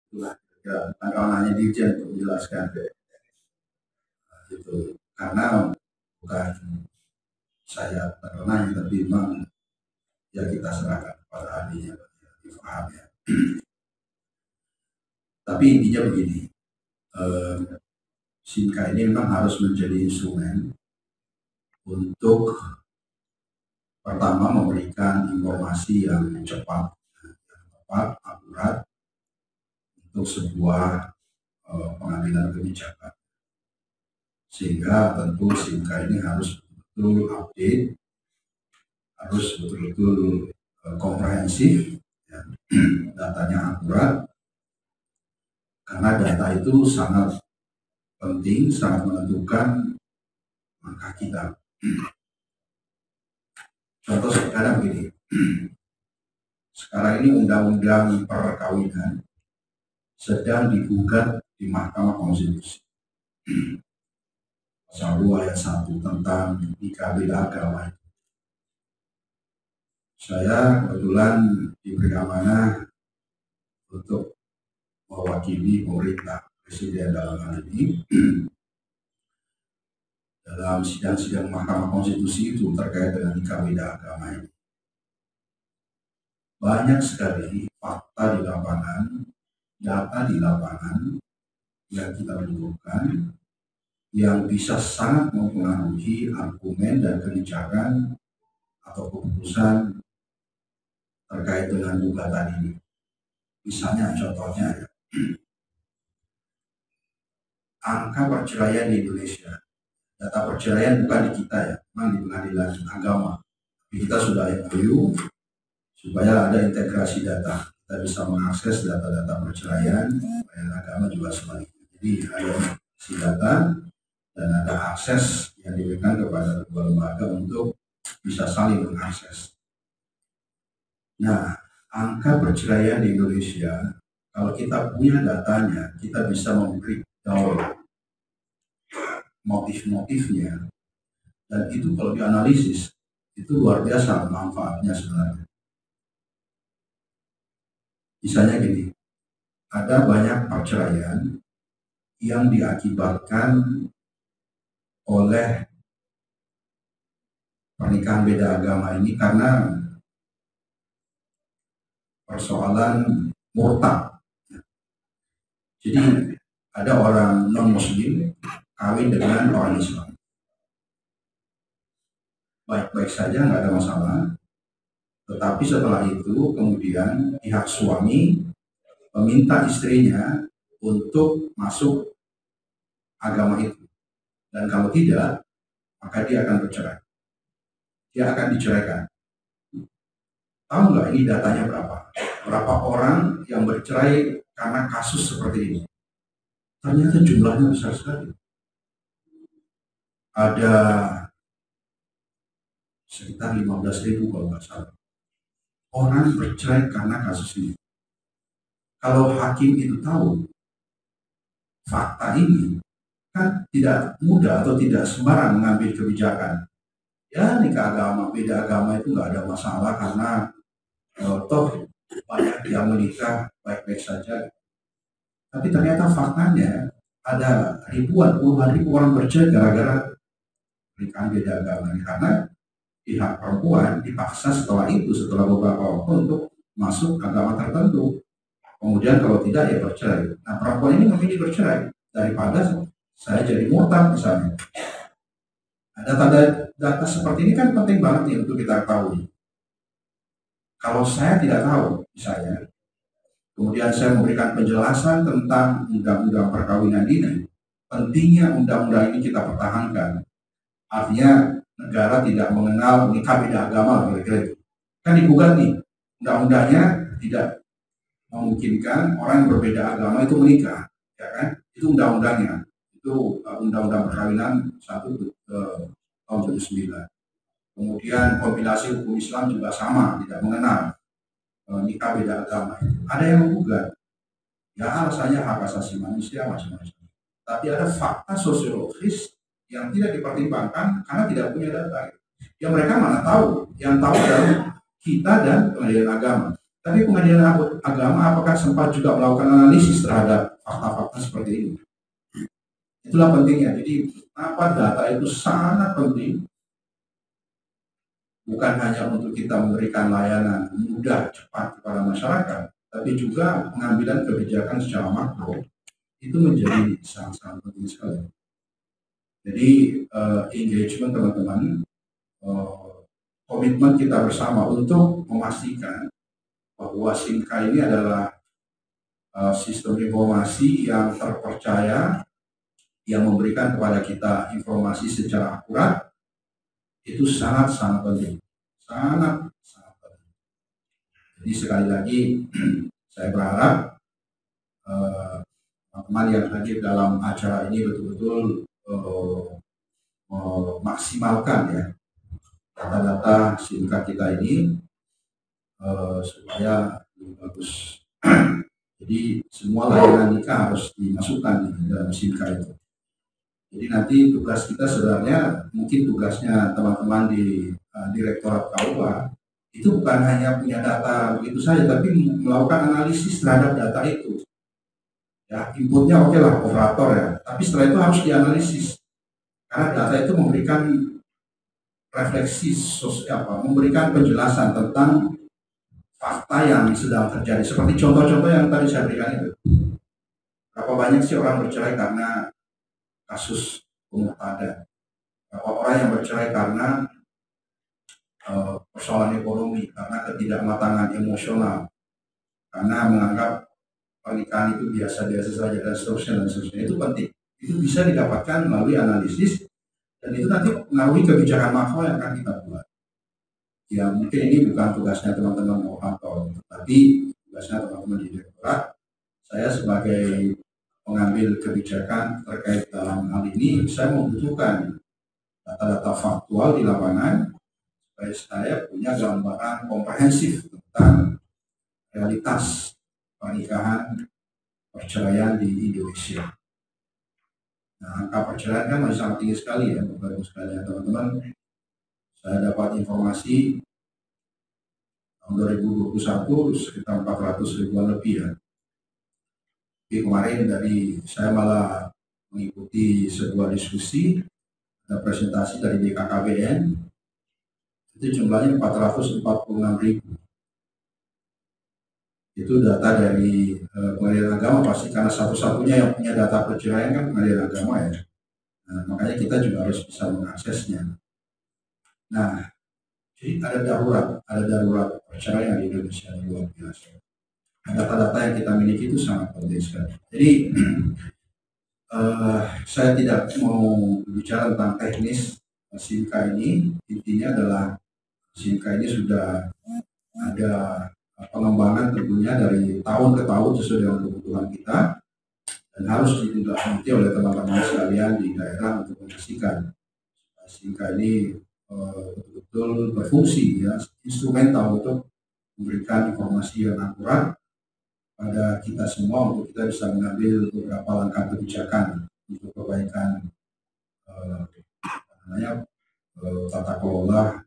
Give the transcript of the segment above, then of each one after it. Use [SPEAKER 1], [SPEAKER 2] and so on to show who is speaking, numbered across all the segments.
[SPEAKER 1] Itulah ya, tantangannya Dirjen untuk menjelaskan itu, karena bukan saya tantangannya, tapi memang ya kita serahkan pada ahlinya, difahami ya. Tapi intinya begini, Simka ini memang harus menjadi instrumen untuk pertama memberikan informasi yang cepat, tepat, akurat untuk sebuah pengambilan kebijakan. Sehingga tentu Simka ini harus betul update, harus betul-betul komprehensif, ya, datanya akurat, karena data itu sangat penting, sangat menentukan langkah kita. Contoh sekarang begini, sekarang ini undang-undang perkawinan sedang digugat di Mahkamah Konstitusi. Pasal 2 ayat 1 tentang nikah beda agama. Saya kebetulan diberi amanah untuk mewakili pemerintah presiden dalam hal ini dalam sidang-sidang Mahkamah Konstitusi itu terkait dengan nikah beda agama ini. Banyak sekali fakta di lapangan, data di lapangan yang kita temukan yang bisa sangat mempengaruhi argumen dan kebijakan atau keputusan terkait dengan gugatan ini. Misalnya contohnya ya, angka perceraian di Indonesia. Data perceraian bukan di kita ya, memang di pengadilan agama. Tapi kita sudah MOU supaya ada integrasi data. Kita bisa mengakses data-data perceraian, pengadilan agama juga sebaliknya. Jadi ada si data dan ada akses yang diberikan kepada kedua lembaga untuk bisa saling mengakses. Nah, angka perceraian di Indonesia, kalau kita punya datanya, kita bisa membreakdown motif-motifnya, dan itu kalau dianalisis, itu luar biasa manfaatnya sebenarnya. Misalnya gini, ada banyak perceraian yang diakibatkan oleh pernikahan beda agama ini karena persoalan murtad. Jadi ada orang non-muslim kawin dengan orang Islam. Baik-baik saja, nggak ada masalah. Tetapi setelah itu kemudian pihak suami meminta istrinya untuk masuk agama itu. Dan kalau tidak, maka dia akan bercerai. Dia akan diceraikan. Tahu nggak ini datanya berapa? Berapa orang yang bercerai karena kasus seperti ini? Ternyata jumlahnya besar sekali. Ada sekitar 15.000 kalau nggak salah. Orang bercerai karena kasus ini. Kalau hakim itu tahu fakta ini, kan tidak mudah atau tidak sembarang mengambil kebijakan. Ya nikah agama, beda agama itu nggak ada masalah karena toh banyak yang menikah baik-baik saja. Tapi ternyata faktanya ada ribuan, puluhan ribu orang bercerai gara-gara pernikahan beda agama ini, karena pihak perempuan dipaksa setelah beberapa waktu untuk masuk agama tertentu. Kemudian kalau tidak ya bercerai. Nah perempuan ini memilih bercerai daripada saya jadi murtad misalnya. Nah, data seperti ini kan penting banget nih untuk kita ketahui. Kalau saya tidak tahu misalnya, kemudian saya memberikan penjelasan tentang undang-undang perkawinan ini, pentingnya undang-undang ini kita pertahankan. Artinya negara tidak mengenal nikah beda agama, kira-kira itu. Kan digugat nih, undang-undangnya tidak memungkinkan orang yang berbeda agama itu menikah, ya kan? Itu undang-undangnya, itu undang-undang perkawinan 1 tahun 79. Kemudian kompilasi hukum Islam juga sama, tidak mengenal nikah beda agama. Ada yang menggugat, ya alasannya hak asasi manusia macam-macam. Tapi ada fakta sosiologis yang tidak dipertimbangkan karena tidak punya data. Ya mereka mana tahu, yang tahu adalah kita dan pengadilan agama. Tapi pengadilan agama apakah sempat juga melakukan analisis terhadap fakta-fakta seperti ini? Itulah pentingnya. Jadi apa data itu sangat penting, bukan hanya untuk kita memberikan layanan mudah cepat kepada masyarakat, tapi juga pengambilan kebijakan secara makro itu menjadi sangat-sangat penting sekali. Jadi engagement teman-teman, komitmen kita bersama untuk memastikan bahwa SIMKA ini adalah sistem informasi yang terpercaya, yang memberikan kepada kita informasi secara akurat, itu sangat-sangat penting. Sangat-sangat penting. Jadi sekali lagi, saya berharap teman-teman yang hadir dalam acara ini betul-betul memaksimalkan ya data-data SIMKA kita ini supaya lebih bagus. Jadi semua layanan nikah harus dimasukkan di dalam SIMKA itu. Jadi nanti tugas kita sebenarnya, mungkin tugasnya teman-teman di Direktorat KUA itu bukan hanya punya data begitu saja, tapi melakukan analisis terhadap data itu. Ya, inputnya oke lah operator ya, tapi setelah itu harus dianalisis karena data itu memberikan refleksi memberikan penjelasan tentang fakta yang sedang terjadi. Seperti contoh-contoh yang tadi saya berikan itu. Berapa banyak sih orang bercerai karena kasus ada? Berapa orang yang bercerai karena persoalan ekonomi, karena ketidakmatangan emosional, karena menganggap pernikahan itu biasa-biasa saja dan seterusnya. Itu penting. Itu bisa didapatkan melalui analisis dan itu nanti mengaruhi kebijakan makro yang akan kita buat. Ya mungkin ini bukan tugasnya teman-teman operator, tapi tugasnya teman-teman di direktorat. Saya sebagai pengambil kebijakan terkait dalam hal ini, saya membutuhkan data-data faktual di lapangan supaya saya punya gambaran komprehensif tentang realitas pernikahan perceraian di Indonesia. Nah, angka perceraian kan masih sangat tinggi sekali ya, Bapak Ibu sekalian, teman-teman. Saya dapat informasi tahun 2021 sekitar 400 ribuan lebih ya. Jadi kemarin saya malah mengikuti sebuah diskusi, ada presentasi dari BKKBN, itu jumlahnya 446 ribu. Itu data dari Pengadilan Agama pasti, karena satu-satunya yang punya data perceraian kan Pengadilan Agama ya. Nah, makanya kita juga harus bisa mengaksesnya. Nah, jadi ada darurat perceraian di Indonesia yang luar biasa. Data-data yang kita miliki itu sangat penting sekali. Jadi saya tidak mau berbicara tentang teknis SIMKA ini. Intinya adalah SIMKA ini sudah ada pengembangan tentunya dari tahun ke tahun sesuai dengan kebutuhan kita dan harus ditindaklanjuti oleh teman-teman sekalian di daerah untuk memastikan SIMKA ini betul-betul berfungsi ya, instrumental untuk memberikan informasi yang akurat pada kita semua untuk kita bisa mengambil beberapa langkah kebijakan untuk perbaikan tata kelola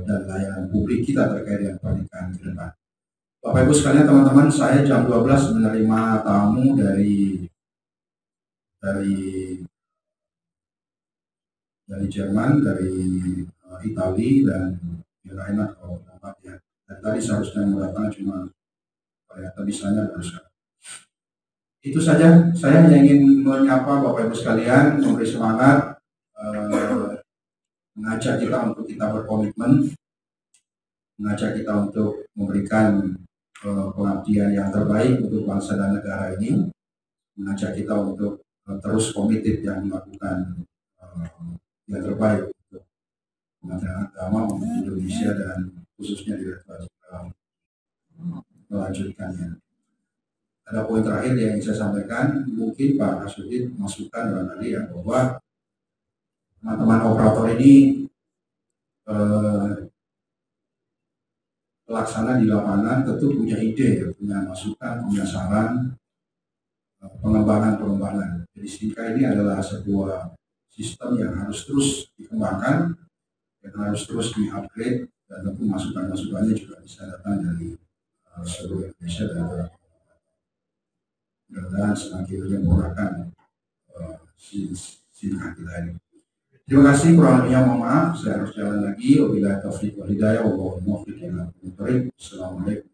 [SPEAKER 1] dan layanan publik kita terkait dengan pernikahan ke depan. Bapak Ibu sekalian, teman-teman, saya jam 12 menerima tamu dari Jerman, dari Italia dan yang lainnya kalau tempat ya. Dan tadi seharusnya datang cuma ternyata bisanya baru sekarang. Itu saja, saya hanya ingin menyapa Bapak Ibu sekalian, memberi semangat, mengajak kita untuk kita berkomitmen, mengajak kita untuk memberikan pengabdian yang terbaik untuk bangsa dan negara ini, mengajak kita untuk terus komited yang melakukan yang terbaik untuk Kementerian Agama untuk Indonesia dan khususnya Direktorat melanjutkannya. Ada poin terakhir yang ingin saya sampaikan, mungkin Pak Hasudin masukkan barangkali ya, bahwa teman-teman operator ini pelaksana di lapangan tentu punya ide, punya masukan, punya saran, pengembangan. Jadi SIMKA ini adalah sebuah sistem yang harus terus dikembangkan, yang harus terus di-upgrade dan tentu masukan-masukannya juga bisa datang dari seluruh Indonesia dan mudah-mudahan semakin memurahkan sidang kita ini. Terima kasih, kurang lebihnya mohon maaf, saya harus jalan lagi. Wabillahi taufiq wal hidayah, wallahu muwaffiq ila aqwamit thoriq. Assalamualaikum.